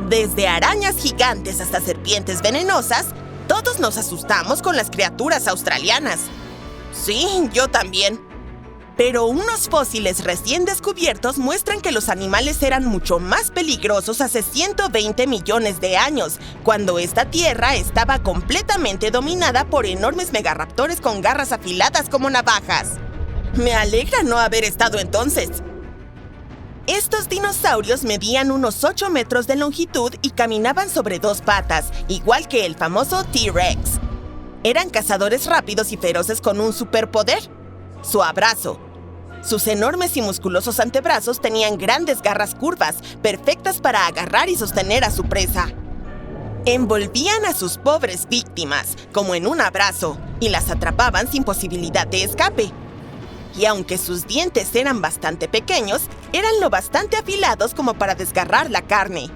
Desde arañas gigantes hasta serpientes venenosas, todos nos asustamos con las criaturas australianas. Sí, yo también. Pero unos fósiles recién descubiertos muestran que los animales eran mucho más peligrosos hace 120 millones de años, cuando esta tierra estaba completamente dominada por enormes megaraptores con garras afiladas como navajas. Me alegra no haber estado entonces. Estos dinosaurios medían unos 8 metros de longitud y caminaban sobre 2 patas, igual que el famoso T-Rex. Eran cazadores rápidos y feroces con un superpoder: su abrazo. Sus enormes y musculosos antebrazos tenían grandes garras curvas, perfectas para agarrar y sostener a su presa. Envolvían a sus pobres víctimas, como en un abrazo, y las atrapaban sin posibilidad de escape. Y aunque sus dientes eran bastante pequeños, eran lo bastante afilados como para desgarrar la carne.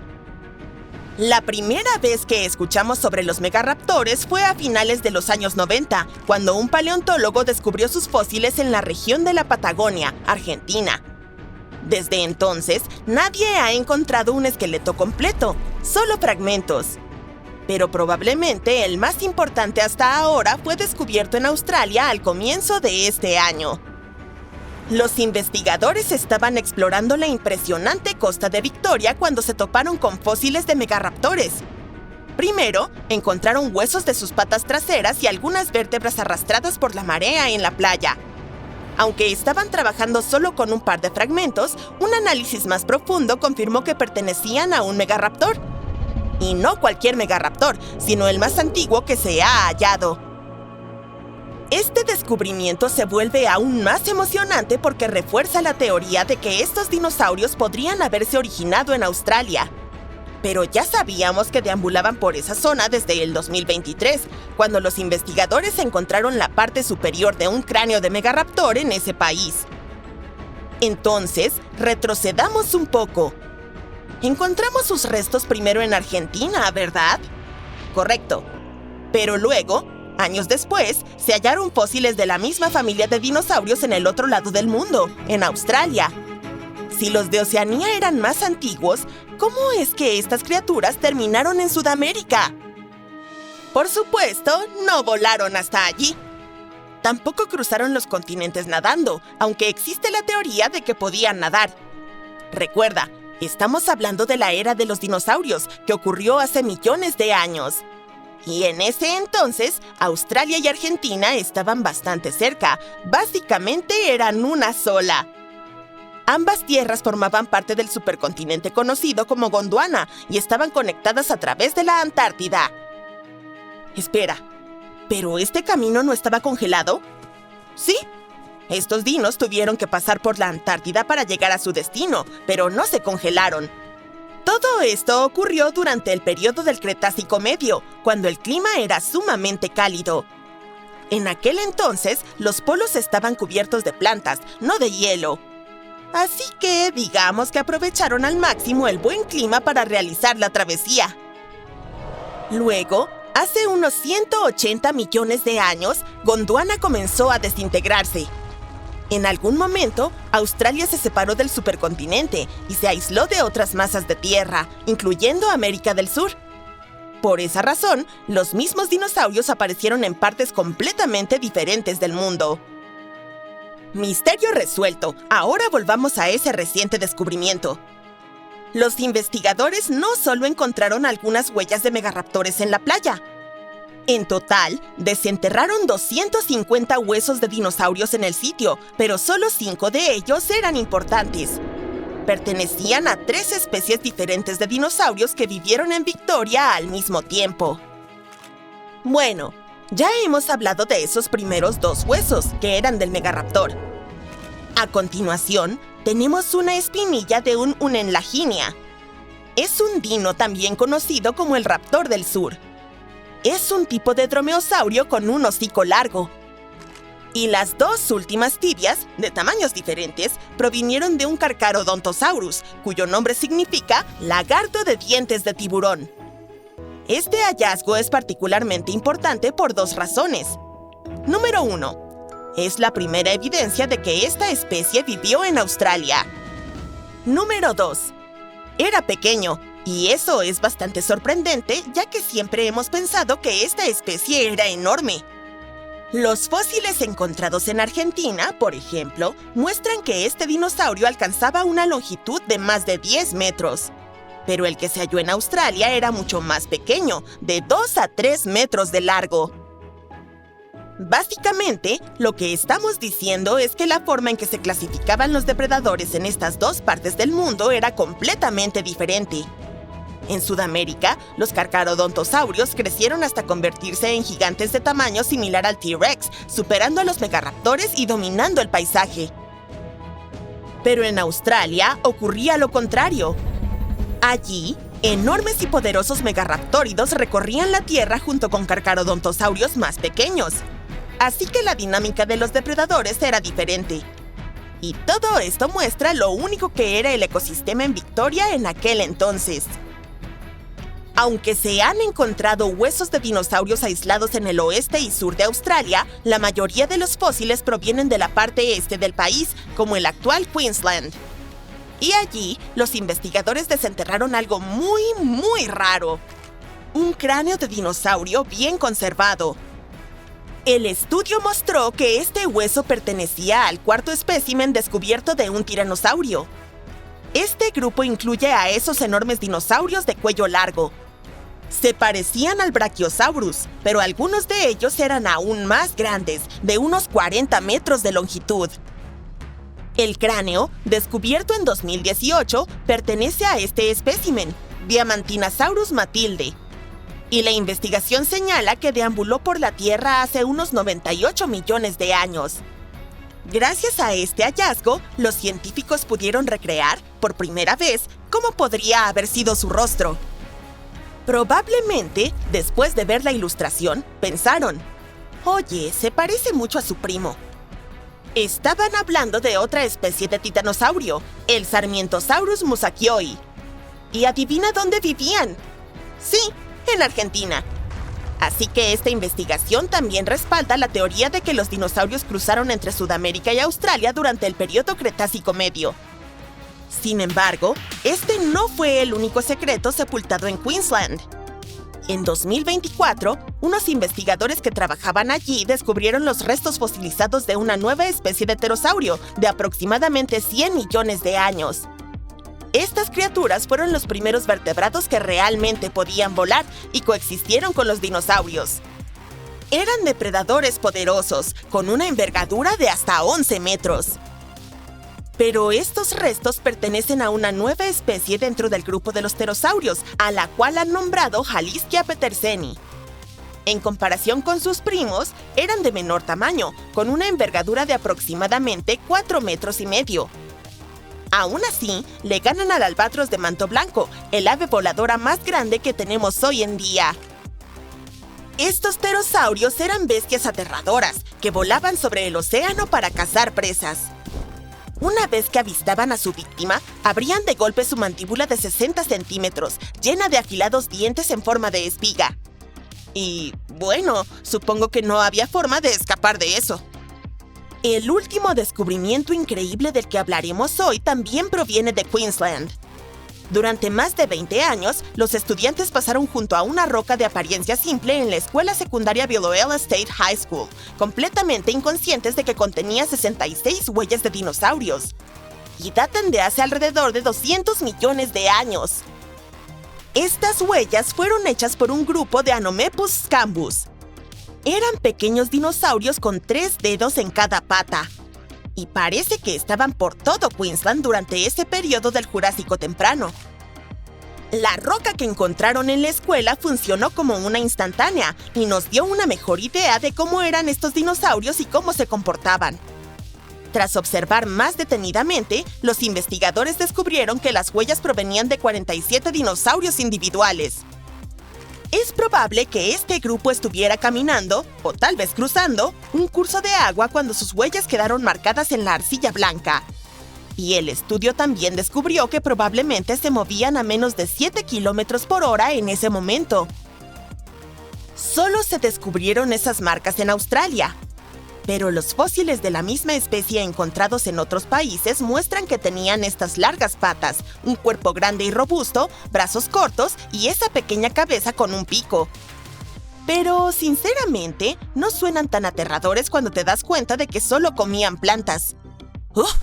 La primera vez que escuchamos sobre los megaraptores fue a finales de los años 90, cuando un paleontólogo descubrió sus fósiles en la región de la Patagonia, Argentina. Desde entonces, nadie ha encontrado un esqueleto completo, solo fragmentos. Pero probablemente el más importante hasta ahora fue descubierto en Australia al comienzo de este año. Los investigadores estaban explorando la impresionante costa de Victoria cuando se toparon con fósiles de megaraptores. Primero, encontraron huesos de sus patas traseras y algunas vértebras arrastradas por la marea en la playa. Aunque estaban trabajando solo con un par de fragmentos, un análisis más profundo confirmó que pertenecían a un megaraptor. Y no cualquier megaraptor, sino el más antiguo que se ha hallado. Este descubrimiento se vuelve aún más emocionante porque refuerza la teoría de que estos dinosaurios podrían haberse originado en Australia. Pero ya sabíamos que deambulaban por esa zona desde el 2023, cuando los investigadores encontraron la parte superior de un cráneo de megaraptor en ese país. Entonces, retrocedamos un poco. Encontramos sus restos primero en Argentina, ¿verdad? Correcto. Pero luego, años después, se hallaron fósiles de la misma familia de dinosaurios en el otro lado del mundo, en Australia. Si los de Oceanía eran más antiguos, ¿cómo es que estas criaturas terminaron en Sudamérica? Por supuesto, no volaron hasta allí. Tampoco cruzaron los continentes nadando, aunque existe la teoría de que podían nadar. Recuerda, estamos hablando de la era de los dinosaurios, que ocurrió hace millones de años. Y en ese entonces, Australia y Argentina estaban bastante cerca. Básicamente eran una sola. Ambas tierras formaban parte del supercontinente conocido como Gondwana y estaban conectadas a través de la Antártida. Espera, ¿pero este camino no estaba congelado? Sí. Estos dinos tuvieron que pasar por la Antártida para llegar a su destino, pero no se congelaron. Todo esto ocurrió durante el periodo del Cretácico Medio, cuando el clima era sumamente cálido. En aquel entonces, los polos estaban cubiertos de plantas, no de hielo. Así que, digamos que aprovecharon al máximo el buen clima para realizar la travesía. Luego, hace unos 180 millones de años, Gondwana comenzó a desintegrarse. En algún momento, Australia se separó del supercontinente y se aisló de otras masas de tierra, incluyendo América del Sur. Por esa razón, los mismos dinosaurios aparecieron en partes completamente diferentes del mundo. Misterio resuelto. Ahora volvamos a ese reciente descubrimiento. Los investigadores no solo encontraron algunas huellas de megaraptores en la playa. En total, desenterraron 250 huesos de dinosaurios en el sitio, pero solo 5 de ellos eran importantes. Pertenecían a 3 especies diferentes de dinosaurios que vivieron en Victoria al mismo tiempo. Bueno, ya hemos hablado de esos primeros 2 huesos, que eran del megaraptor. A continuación, tenemos una espinilla de un Unenlaginia. Es un dino también conocido como el raptor del sur. Es un tipo de dromeosaurio con un hocico largo. Y las 2 últimas tibias, de tamaños diferentes, provinieron de un Carcharodontosaurus, cuyo nombre significa lagarto de dientes de tiburón. Este hallazgo es particularmente importante por 2 razones. Número 1. Es la primera evidencia de que esta especie vivió en Australia. Número 2. Era pequeño, Y eso es bastante sorprendente, ya que siempre hemos pensado que esta especie era enorme. Los fósiles encontrados en Argentina, por ejemplo, muestran que este dinosaurio alcanzaba una longitud de más de 10 metros. Pero el que se halló en Australia era mucho más pequeño, de 2 a 3 metros de largo. Básicamente, lo que estamos diciendo es que la forma en que se clasificaban los depredadores en estas dos partes del mundo era completamente diferente. En Sudamérica, los carcharodontosaurios crecieron hasta convertirse en gigantes de tamaño similar al T-Rex, superando a los megaraptores y dominando el paisaje. Pero en Australia ocurría lo contrario. Allí, enormes y poderosos megaraptóridos recorrían la Tierra junto con carcharodontosaurios más pequeños. Así que la dinámica de los depredadores era diferente. Y todo esto muestra lo único que era el ecosistema en Victoria en aquel entonces. Aunque se han encontrado huesos de dinosaurios aislados en el oeste y sur de Australia, la mayoría de los fósiles provienen de la parte este del país, como el actual Queensland. Y allí, los investigadores desenterraron algo muy raro. Un cráneo de dinosaurio bien conservado. El estudio mostró que este hueso pertenecía al cuarto espécimen descubierto de un tiranosaurio. Este grupo incluye a esos enormes dinosaurios de cuello largo. Se parecían al Brachiosaurus, pero algunos de ellos eran aún más grandes, de unos 40 metros de longitud. El cráneo, descubierto en 2018, pertenece a este espécimen, Diamantinosaurus matilde. Y la investigación señala que deambuló por la Tierra hace unos 98 millones de años. Gracias a este hallazgo, los científicos pudieron recrear, por primera vez, cómo podría haber sido su rostro. Probablemente, después de ver la ilustración, pensaron, «Oye, se parece mucho a su primo». Estaban hablando de otra especie de titanosaurio, el Sarmientosaurus musakioi. ¿Y adivina dónde vivían? Sí, en Argentina. Así que esta investigación también respalda la teoría de que los dinosaurios cruzaron entre Sudamérica y Australia durante el período Cretácico Medio. Sin embargo, este no fue el único secreto sepultado en Queensland. En 2024, unos investigadores que trabajaban allí descubrieron los restos fosilizados de una nueva especie de pterosaurio de aproximadamente 100 millones de años. Estas criaturas fueron los primeros vertebrados que realmente podían volar y coexistieron con los dinosaurios. Eran depredadores poderosos, con una envergadura de hasta 11 metros. Pero estos restos pertenecen a una nueva especie dentro del grupo de los pterosaurios, a la cual han nombrado Halischia peterseni. En comparación con sus primos, eran de menor tamaño, con una envergadura de aproximadamente 4 metros y medio. Aún así, le ganan al albatros de manto blanco, el ave voladora más grande que tenemos hoy en día. Estos pterosaurios eran bestias aterradoras, que volaban sobre el océano para cazar presas. Una vez que avistaban a su víctima, abrían de golpe su mandíbula de 60 centímetros, llena de afilados dientes en forma de espiga. Y, bueno, supongo que no había forma de escapar de eso. El último descubrimiento increíble del que hablaremos hoy también proviene de Queensland. Durante más de 20 años, los estudiantes pasaron junto a una roca de apariencia simple en la escuela secundaria Biloela State High School, completamente inconscientes de que contenía 66 huellas de dinosaurios. Y datan de hace alrededor de 200 millones de años. Estas huellas fueron hechas por un grupo de Anomepus scambus. Eran pequeños dinosaurios con 3 dedos en cada pata. Y parece que estaban por todo Queensland durante ese periodo del Jurásico temprano. La roca que encontraron en la escuela funcionó como una instantánea y nos dio una mejor idea de cómo eran estos dinosaurios y cómo se comportaban. Tras observar más detenidamente, los investigadores descubrieron que las huellas provenían de 47 dinosaurios individuales. Es probable que este grupo estuviera caminando, o tal vez cruzando, un curso de agua cuando sus huellas quedaron marcadas en la arcilla blanca. Y el estudio también descubrió que probablemente se movían a menos de 7 kilómetros por hora en ese momento. Solo se descubrieron esas marcas en Australia. Pero los fósiles de la misma especie encontrados en otros países muestran que tenían estas largas patas, un cuerpo grande y robusto, brazos cortos y esa pequeña cabeza con un pico. Pero, sinceramente, no suenan tan aterradores cuando te das cuenta de que solo comían plantas. ¡Uf!